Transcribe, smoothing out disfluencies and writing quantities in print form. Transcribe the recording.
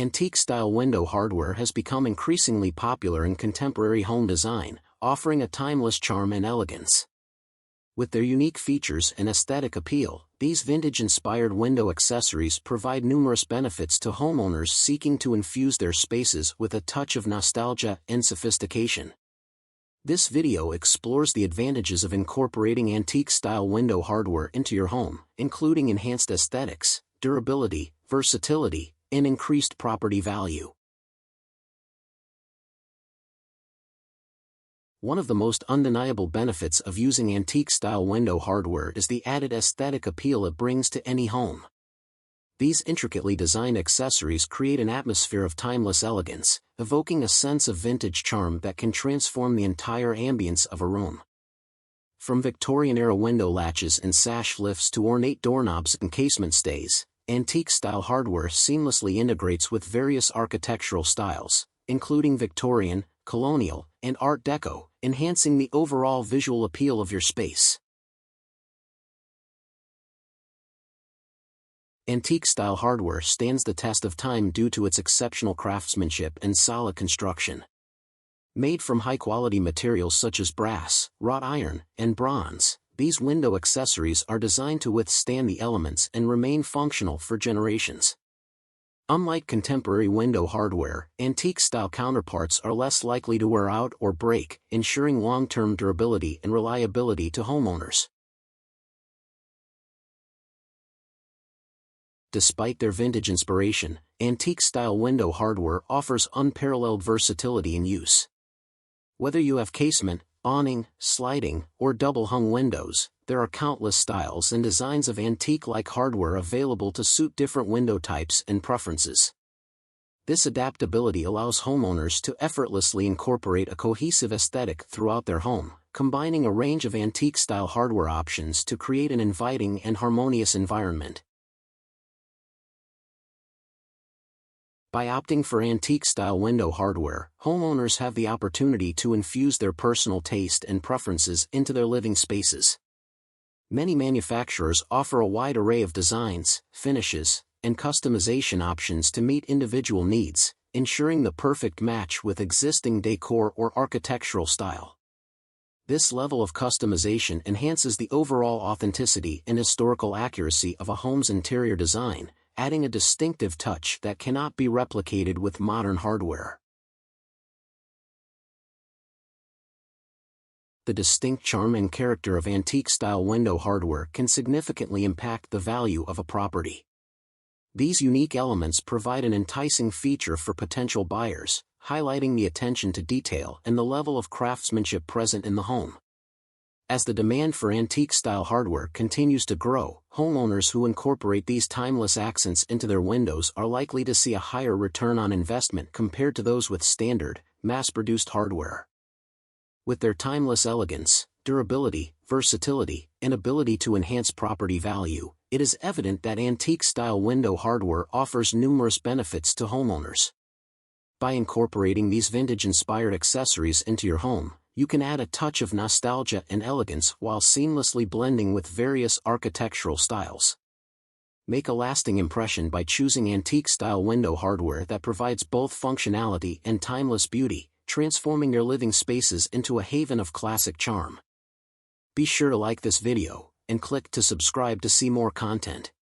Antique-style window hardware has become increasingly popular in contemporary home design, offering a timeless charm and elegance. With their unique features and aesthetic appeal, these vintage-inspired window accessories provide numerous benefits to homeowners seeking to infuse their spaces with a touch of nostalgia and sophistication. This video explores the advantages of incorporating antique-style window hardware into your home, including enhanced aesthetics, durability, versatility, and increased property value. One of the most undeniable benefits of using antique-style window hardware is the added aesthetic appeal it brings to any home. These intricately designed accessories create an atmosphere of timeless elegance, evoking a sense of vintage charm that can transform the entire ambience of a room. From Victorian-era window latches and sash lifts to ornate doorknobs and casement stays, antique-style hardware seamlessly integrates with various architectural styles, including Victorian, colonial, and Art Deco, enhancing the overall visual appeal of your space. Antique-style hardware stands the test of time due to its exceptional craftsmanship and solid construction. Made from high-quality materials such as brass, wrought iron, and bronze, these window accessories are designed to withstand the elements and remain functional for generations. Unlike contemporary window hardware, antique-style counterparts are less likely to wear out or break, ensuring long-term durability and reliability to homeowners. Despite their vintage inspiration, antique-style window hardware offers unparalleled versatility in use. Whether you have casement, awning, sliding, or double-hung windows, there are countless styles and designs of antique-like hardware available to suit different window types and preferences. This adaptability allows homeowners to effortlessly incorporate a cohesive aesthetic throughout their home, combining a range of antique-style hardware options to create an inviting and harmonious environment. By opting for antique-style window hardware, homeowners have the opportunity to infuse their personal taste and preferences into their living spaces. Many manufacturers offer a wide array of designs, finishes, and customization options to meet individual needs, ensuring the perfect match with existing decor or architectural style. This level of customization enhances the overall authenticity and historical accuracy of a home's interior design, adding a distinctive touch that cannot be replicated with modern hardware. The distinct charm and character of antique-style window hardware can significantly impact the value of a property. These unique elements provide an enticing feature for potential buyers, highlighting the attention to detail and the level of craftsmanship present in the home. As the demand for antique-style hardware continues to grow, homeowners who incorporate these timeless accents into their windows are likely to see a higher return on investment compared to those with standard, mass-produced hardware. With their timeless elegance, durability, versatility, and ability to enhance property value, it is evident that antique-style window hardware offers numerous benefits to homeowners. By incorporating these vintage-inspired accessories into your home, you can add a touch of nostalgia and elegance while seamlessly blending with various architectural styles. Make a lasting impression by choosing antique-style window hardware that provides both functionality and timeless beauty, transforming your living spaces into a haven of classic charm. Be sure to like this video, and click to subscribe to see more content.